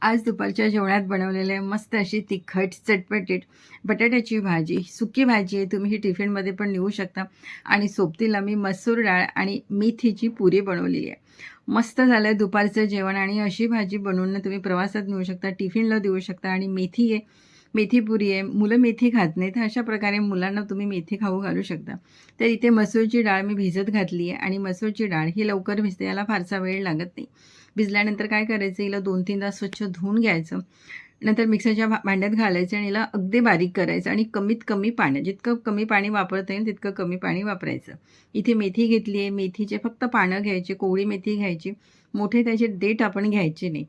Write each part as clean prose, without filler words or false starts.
आज दुपारच्या जेवणात बनवलेले मस्त अशी तिखट चटपटीत बटाट्याची भाजी, सुकी भाजी आहे. तुम्ही ही टिफिनमध्ये पण नेऊ शकता. आणि सोबतीला मी मसूर डाळ आणि मेथीची पुरी बनवलेली आहे. मस्त झालं आहे दुपारचं जेवण. आणि अशी भाजी बनवून तुम्ही प्रवासात नेऊ शकता, टिफिनला देऊ शकता. आणि मेथी आहे, मेथी पुरी आहे. मुलं मेथी खात नाही, तर अशा प्रकारे मुलांना तुम्ही मेथी खाऊ घालू शकता. तर इथे मसूरची डाळ मी भिजत घातली आहे. आणि मसूरची डाळ ही लवकर भिजते, याला फारसा वेळ लागत नाही. भिजल्यानंतर काय करायचं, हिला 2-3 तास स्वच्छ धुवून घ्यायचं. नंतर मिक्सरच्या भांड्यात घालायचं आणि हिला अगदी बारीक करायचं. आणि कमीत कमी पाणी, जितकं कमी पाणी वापरता येईल तितकं कमी पाणी वापरायचं. इथे मेथी घेतली आहे. मेथीचे फक्त पानं घ्यायची, कोवळी मेथी घ्यायची. मोठे त्याचे देठ आपण घ्यायचे नाही.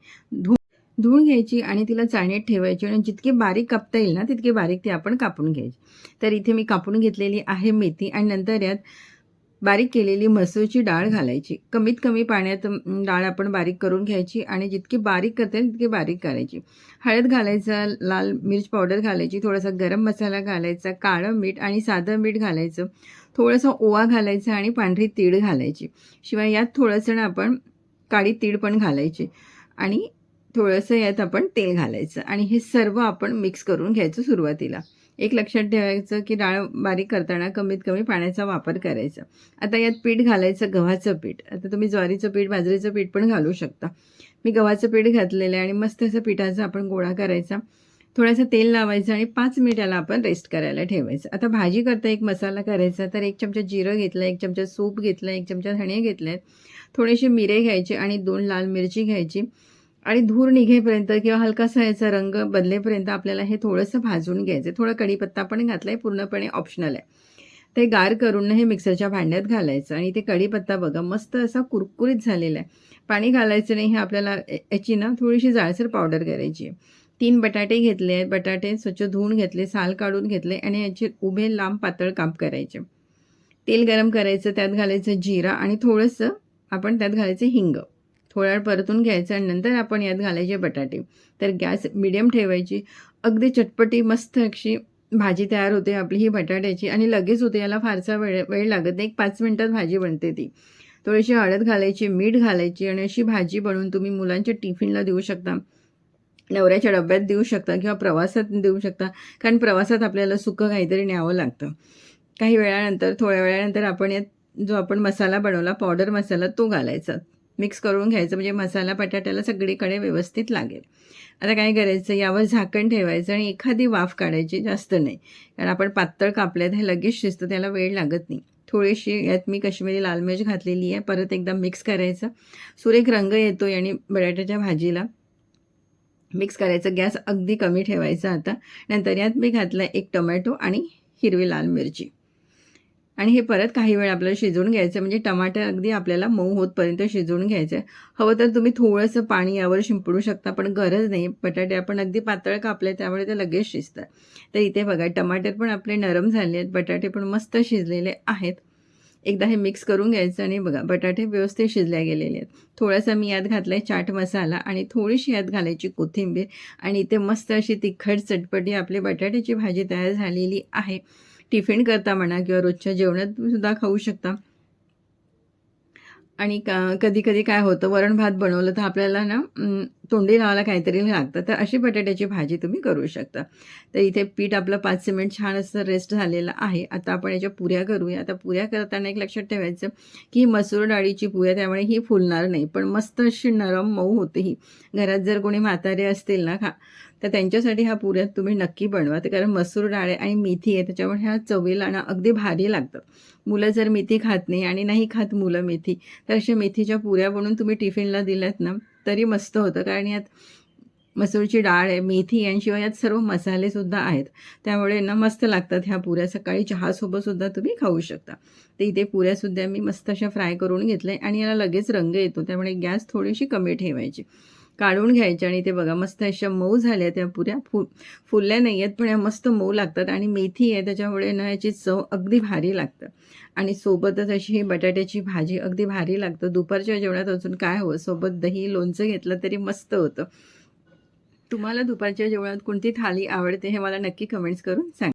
धुवून घ्यायची आणि तिला चाळणीत ठेवायची. आणि जितकी बारीक कापता येईल ना तितकी बारीक ती आपण कापून घ्यायची. तर इथे मी कापून घेतलेली आहे मेथी. आणि नंतर यात बारीक केलेली मसूरची डाळ घालायची. कमीत कमी पाण्यात डाळ आपण बारीक करून घ्यायची. आणि जितकी बारीक करता येईल तितकी बारीक करायची. हळद घालायचं, लाल मिर्च पावडर घालायची, थोडासा गरम मसाला घालायचा, काळं मीठ आणि साधं मीठ घालायचं, थोडंसं ओवा घालायचा आणि पांढरी तीळ घालायची. शिवाय यात थोडंसं ना आपण काळी तीळ पण घालायची. आणि थोडंसं यात आपण तेल घालायचं. आणि हे सर्व आपण मिक्स करून घ्यायचं. सुरुवातीला एक लक्षात ठेवायचं की डाळ बारीक करताना कमीत कमी पाण्याचा वापर करायचा. आता यात पीठ घालायचं, गव्हाचं पीठ. आता तुम्ही ज्वारीचं पीठ, बाजरीचं पीठ पण घालू शकता. मी गव्हाचं पीठ घातलेलं आहे. आणि मस्त असं पिठाचा आपण गोळा करायचा. थोडंसं तेल लावायचं आणि 5 मिनिटाला आपण रेस्ट करायला ठेवायचं. आता भाजी करता एक मसाला करायचा. तर 1 चमचा जिरं घेतलं, 1 चमचा सूप घेतलं, 1 चमचा धणे घेतले आहेत, थोडेसे मिरे घ्यायचे आणि 2 लाल मिरची घ्यायची. आणि धूर निघेपर्यंत किंवा हलकासा याचा रंग बदलेपर्यंत आपल्याला हे थोडंसं भाजून घ्यायचं. थोडा कढीपत्ता पण घातला आहे, पूर्णपणे ऑप्शनल आहे. ते गार करून हे मिक्सरच्या भांड्यात घालायचं. आणि ते कढीपत्ता बघा मस्त असा कुरकुरीत झालेला आहे. पाणी घालायचं नाही. हे आपल्याला याची ना थोडीशी जाडसर पावडर करायची आहे. 3 बटाटे घेतले आहेत. बटाटे स्वच्छ धुवून घेतले, साल काढून घेतले आणि याचे उभे लांब पातळ काप करायचे. तेल गरम करायचं, त्यात घालायचं जिरा आणि थोडंसं आपण त्यात घालायचं हिंग. थोडा वेळ परतून घ्यायचं आणि नंतर आपण यात घालायचे बटाटे. तर गॅस मिडियम ठेवायची. अगदी चटपटी मस्त अशी भाजी तयार होते आपली ही बटाट्याची. आणि लगेच होते, याला फारसा वेळ वेळ लागत नाही. 1-5 मिनिटात भाजी बनते ती. थोडीशी हळद घालायची, मीठ घालायची. आणि अशी भाजी बनवून तुम्ही मुलांच्या टिफिनला देऊ शकता, नवऱ्याच्या डब्यात देऊ शकता किंवा प्रवासात देऊ शकता. कारण प्रवासात आपल्याला सुकं काहीतरी न्यावं लागतं. काही वेळानंतर, थोड्या वेळानंतर आपण यात जो आपण मसाला बनवला, पावडर मसाला, तो घालायचा. मिक्स करून घ्यायचं म्हणजे मसाला बटाट्याला सगळीकडे व्यवस्थित लागेल. आता काय करायचं, यावर झाकण ठेवायचं आणि एखादी वाफ काढायची, जास्त नाही. कारण आपण पातळ कापल्यात, हे लगेच शिजतं, त्याला वेळ लागत नाही. थोडीशी यात मी काश्मीरी लाल मिर्च घातलेली आहे. परत एकदा मिक्स करायचं. सुरेख रंग येतो आणि बटाट्याच्या भाजीला मिक्स करायचं. गॅस अगदी कमी ठेवायचा. आता नंतर यात मी घातलं 1 टोमॅटो आणि हिरवी लाल मिरची. आणि हे परत काही वेळ आपल्याला शिजवून घ्यायचं. म्हणजे टमाटर अगदी आपल्याला मऊ होतपर्यंत शिजवून घ्यायचं. हवं तर तुम्ही थोडंसं पाणी यावर शिंपडू शकता, पण गरज नाही. बटाटे आपण अगदी पातळ कापले, त्यामुळे ते लगेच शिजतात. तर इथे बघा टमाटर पण आपले नरम झाले आहेत, बटाटे पण मस्त शिजलेले आहेत. एकदा हे मिक्स करून घ्यायचं. आणि बघा बटाटे व्यवस्थित शिजल्या गेलेले आहेत. थोडासा मी यात घातला आहे चाट मसाला आणि थोडीशी यात घालायची कोथिंबीर. आणि इथे मस्त अशी तिखट चटपटी आपली बटाट्याची भाजी तयार झालेली आहे. टिफिन करता म्हणा किंवा रोजच्या जेवणात सुद्धा खाऊ शकता. आणि कधी-कधी काय होतं, वरण-भात बनवलं तर आपल्याला ना तोंडी लावायला काहीतरी लागतं. तर अशी बटाट्याची भाजी तुम्ही करू शकता. तर इथे पीठ आपलं 5 मिनिट छान असं रेस्ट झालेलं आहे. आता आपण याच्या पुऱ्या करूया. आता पुऱ्या करताना एक लक्षात ठेवायचं की मसूर डाळीची पुऱ्या, त्यामुळे ही फुलणार नाही, पण मस्त अशी नरम मऊ होते ही. घरात जर कोणी म्हातारे असतील ना तर त्यांच्यासाठी ह्या पुऱ्या तुम्ही नक्की बनवा. ते कारण मसूर डाळ आहे आणि मेथी आहे, त्याच्यामुळे ह्या चवीला ना अगदी भारी लागतं. मुलं जर मेथी खात नाही आणि नाही खात मुलं मेथी, तर अशा मेथीच्या पुऱ्या बनवून तुम्ही टिफिनला दिल्यात ना तरी मस्त होतं. कारण यात मसूरची डाळ आहे, मेथी आहे आणि शिवाय यात सर्व मसालेसुद्धा आहेत. त्यामुळे ना मस्त लागतात ह्या पुऱ्या. सकाळी चहासोबतसुद्धा तुम्ही खाऊ शकता. तर इथे पुऱ्यासुद्धा मी मस्त अशा फ्राय करून घेतल्या आणि याला लगेच रंग येतो, त्यामुळे गॅस थोडीशी कमी ठेवायची. काढून घ्यायच्या. आणि ते बघा मस्त अशा मऊ झाल्या त्या पुऱ्या. फुलल्या नाही आहेत, पण या मस्त मऊ लागतात. आणि मेथी आहे त्याच्यामुळे ना याची चव अगदी भारी लागतं. आणि सोबतच अशी ही बटाट्याची भाजी अगदी भारी लागतं. दुपारच्या जेवणात अजून काय हवं, सोबत दही, लोणचं घेतलं तरी मस्त होतं. तुम्हाला दुपारच्या जेवणात कोणती थाळी आवडते हे मला नक्की कमेंट्स करून सांगा.